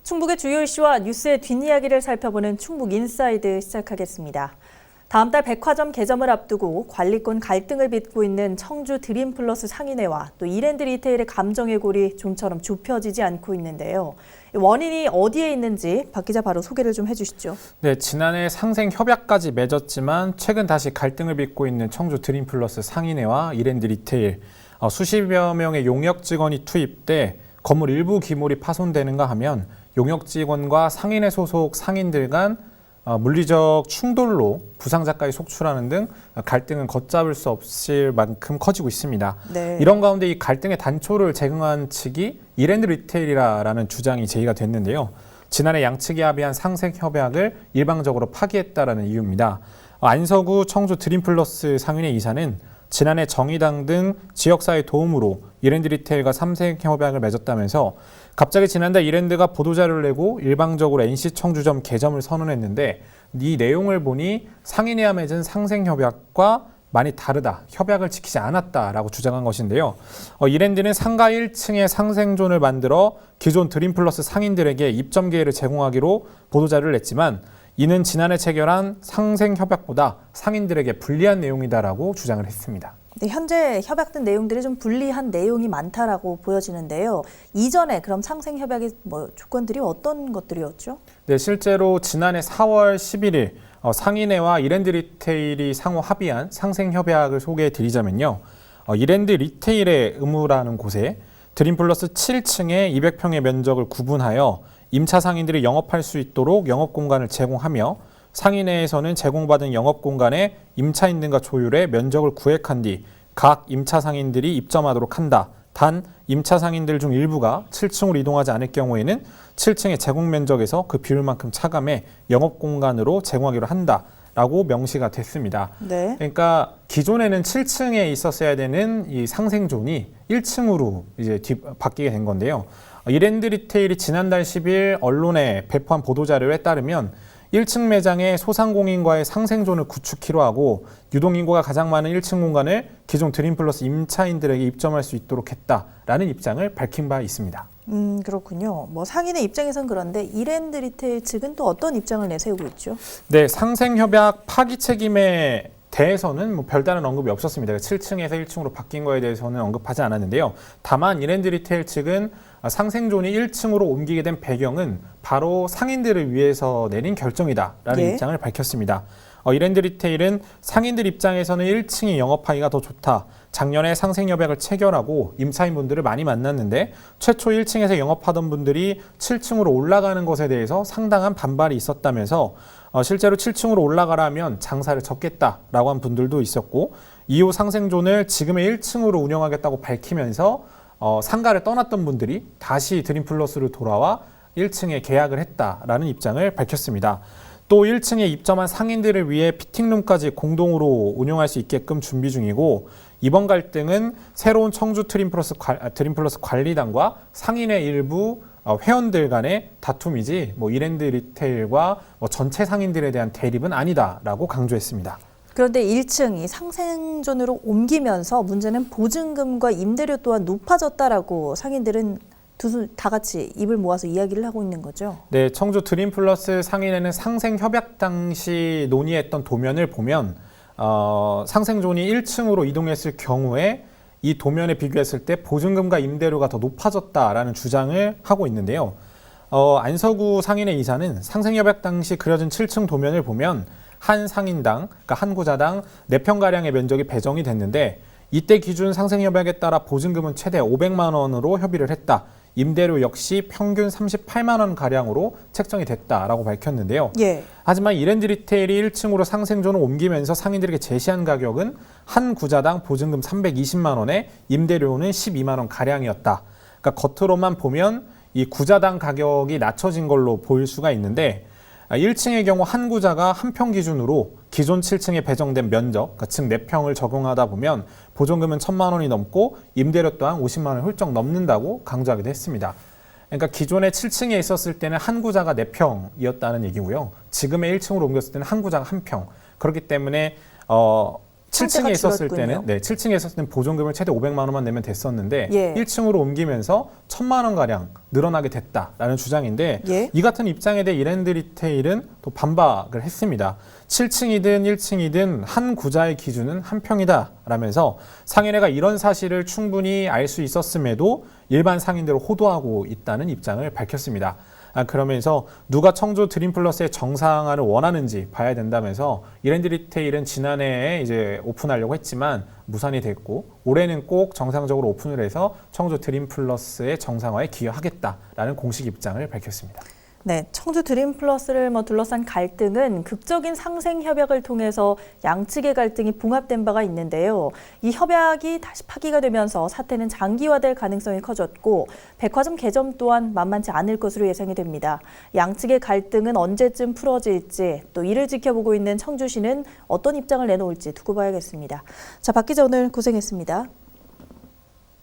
충북의 주요 이슈와 뉴스의 뒷이야기를 살펴보는 충북인사이드 시작하겠습니다. 다음 달 백화점 개점을 앞두고 관리권 갈등을 빚고 있는 청주 드림플러스 상인회와 또 이랜드 리테일의 감정의 골이 좀처럼 좁혀지지 않고 있는데요. 원인이 어디에 있는지 박 기자 바로 소개를 좀 해주시죠. 네, 지난해 상생 협약까지 맺었지만 최근 다시 갈등을 빚고 있는 청주 드림플러스 상인회와 이랜드 리테일. 수십여 명의 용역 직원이 투입돼 건물 일부 기물이 파손되는가 하면 용역 직원과 상인회 소속 상인들 간 물리적 충돌로 부상자까지 속출하는 등 갈등은 걷잡을 수 없을 만큼 커지고 있습니다. 네. 이런 가운데 이 갈등의 단초를 제공한 측이 이랜드 리테일이라는 주장이 제기가 됐는데요. 지난해 양측이 합의한 상생 협약을 일방적으로 파기했다라는 이유입니다. 안서구 청주 드림플러스 상인회 이사는 지난해 정의당 등 지역사회 도움으로 이랜드 리테일과 상생 협약을 맺었다면서 갑자기 지난달 이랜드가 보도자료를 내고 일방적으로 NC청주점 개점을 선언했는데 이 내용을 보니 상인회와 맺은 상생 협약과 많이 다르다, 협약을 지키지 않았다라고 주장한 것인데요. 이랜드는 상가 1층에 상생존을 만들어 기존 드림플러스 상인들에게 입점 기회를 제공하기로 보도자료를 냈지만 이는 지난해 체결한 상생 협약보다 상인들에게 불리한 내용이다라고 주장을 했습니다. 네, 현재 협약된 내용들이 좀 불리한 내용이 많다라고 보여지는데요. 이전에 그럼 상생 협약의 조건들이 어떤 것들이었죠? 네, 실제로 지난해 4월 11일 상인회와 이랜드 리테일이 상호 합의한 상생 협약을 소개해 드리자면요. 이랜드 리테일의 의무라는 곳에 드림플러스 7층에 200평의 면적을 구분하여 임차 상인들이 영업할 수 있도록 영업 공간을 제공하며 상인회에서는 제공받은 영업 공간에 임차인 등과 조율해 면적을 구획한 뒤 각 임차 상인들이 입점하도록 한다. 단 임차 상인들 중 일부가 7층으로 이동하지 않을 경우에는 7층의 제공 면적에서 그 비율만큼 차감해 영업 공간으로 제공하기로 한다라고 명시가 됐습니다. 네. 그러니까 기존에는 7층에 있었어야 되는 이 상생존이 1층으로 이제 바뀌게 된 건데요. 이랜드 리테일이 지난달 10일 언론에 배포한 보도자료에 따르면 1층 매장에 소상공인과의 상생존을 구축키로 하고 유동인구가 가장 많은 1층 공간을 기존 드림플러스 임차인들에게 입점할 수 있도록 했다라는 입장을 밝힌 바 있습니다. 그렇군요. 상인의 입장에선 그런데 이랜드 리테일 측은 또 어떤 입장을 내세우고 있죠? 네, 상생협약 파기 책임에 대해서는 별다른 언급이 없었습니다. 7층에서 1층으로 바뀐 거에 대해서는 언급하지 않았는데요. 다만 이랜드 리테일 측은 상생존이 1층으로 옮기게 된 배경은 바로 상인들을 위해서 내린 결정이다라는 예. 입장을 밝혔습니다. 이랜드 리테일은 상인들 입장에서는 1층이 영업하기가 더 좋다. 작년에 상생협약을 체결하고 임차인분들을 많이 만났는데 최초 1층에서 영업하던 분들이 7층으로 올라가는 것에 대해서 상당한 반발이 있었다면서 실제로 7층으로 올라가라면 장사를 접겠다라고 한 분들도 있었고 이후 상생존을 지금의 1층으로 운영하겠다고 밝히면서 상가를 떠났던 분들이 다시 드림플러스로 돌아와 1층에 계약을 했다라는 입장을 밝혔습니다. 또 1층에 입점한 상인들을 위해 피팅룸까지 공동으로 운영할 수 있게끔 준비 중이고 이번 갈등은 새로운 청주 드림플러스 관리단과 상인회 일부 회원들 간의 다툼이지 이랜드 리테일과 전체 상인들에 대한 대립은 아니다라고 강조했습니다. 그런데 1층이 상생존으로 옮기면서 문제는 보증금과 임대료 또한 높아졌다라고 상인들은 다 같이 입을 모아서 이야기를 하고 있는 거죠. 네, 청주 드림플러스 상인회는 상생 협약 당시 논의했던 도면을 보면 상생존이 1층으로 이동했을 경우에 이 도면에 비교했을 때 보증금과 임대료가 더 높아졌다라는 주장을 하고 있는데요. 안서구 상인회 이사는 상생협약 당시 그려진 7층 도면을 보면 한 상인당, 그러니까 한 구자당 4평가량의 면적이 배정이 됐는데 이때 기준 상생협약에 따라 보증금은 최대 500만 원으로 협의를 했다. 임대료 역시 평균 38만 원 가량으로 책정이 됐다라고 밝혔는데요. 예. 하지만 이랜드 리테일이 1층으로 상생존을 옮기면서 상인들에게 제시한 가격은 한 구자당 보증금 320만 원에 임대료는 12만 원 가량이었다. 그러니까 겉으로만 보면 이 구자당 가격이 낮춰진 걸로 보일 수가 있는데 1층의 경우 한 구자가 한 평 기준으로 기존 7층에 배정된 면적, 그러니까 즉 4평을 적용하다 보면 보증금은 1,000만 원이 넘고 임대료 또한 50만 원을 훌쩍 넘는다고 강조하기도 했습니다. 그러니까 기존에 7층에 있었을 때는 한 구자가 4평이었다는 얘기고요. 지금의 1층으로 옮겼을 때는 한 구자가 1평. 그렇기 때문에 7층에 있었을 줄었군요. 때는 7층에 있었을 때는 보존금을 최대 500만 원만 내면 됐었는데 예. 1층으로 옮기면서 1,000만 원 가량 늘어나게 됐다라는 주장인데 예. 이 같은 입장에 대해 이랜드 리테일은 또 반박을 했습니다. 7층이든 1층이든 한 구자의 기준은 한 평이다라면서 상인회가 이런 사실을 충분히 알 수 있었음에도 일반 상인들을 호도하고 있다는 입장을 밝혔습니다. 그러면서 누가 청주 드림플러스의 정상화를 원하는지 봐야 된다면서 이랜드 리테일은 지난해에 이제 오픈하려고 했지만 무산이 됐고 올해는 꼭 정상적으로 오픈을 해서 청주 드림플러스의 정상화에 기여하겠다라는 공식 입장을 밝혔습니다. 네, 청주 드림플러스를 둘러싼 갈등은 극적인 상생 협약을 통해서 양측의 갈등이 봉합된 바가 있는데요. 이 협약이 다시 파기가 되면서 사태는 장기화될 가능성이 커졌고 백화점 개점 또한 만만치 않을 것으로 예상이 됩니다. 양측의 갈등은 언제쯤 풀어질지 또 이를 지켜보고 있는 청주시는 어떤 입장을 내놓을지 두고 봐야겠습니다. 자, 박 기자 오늘 고생했습니다.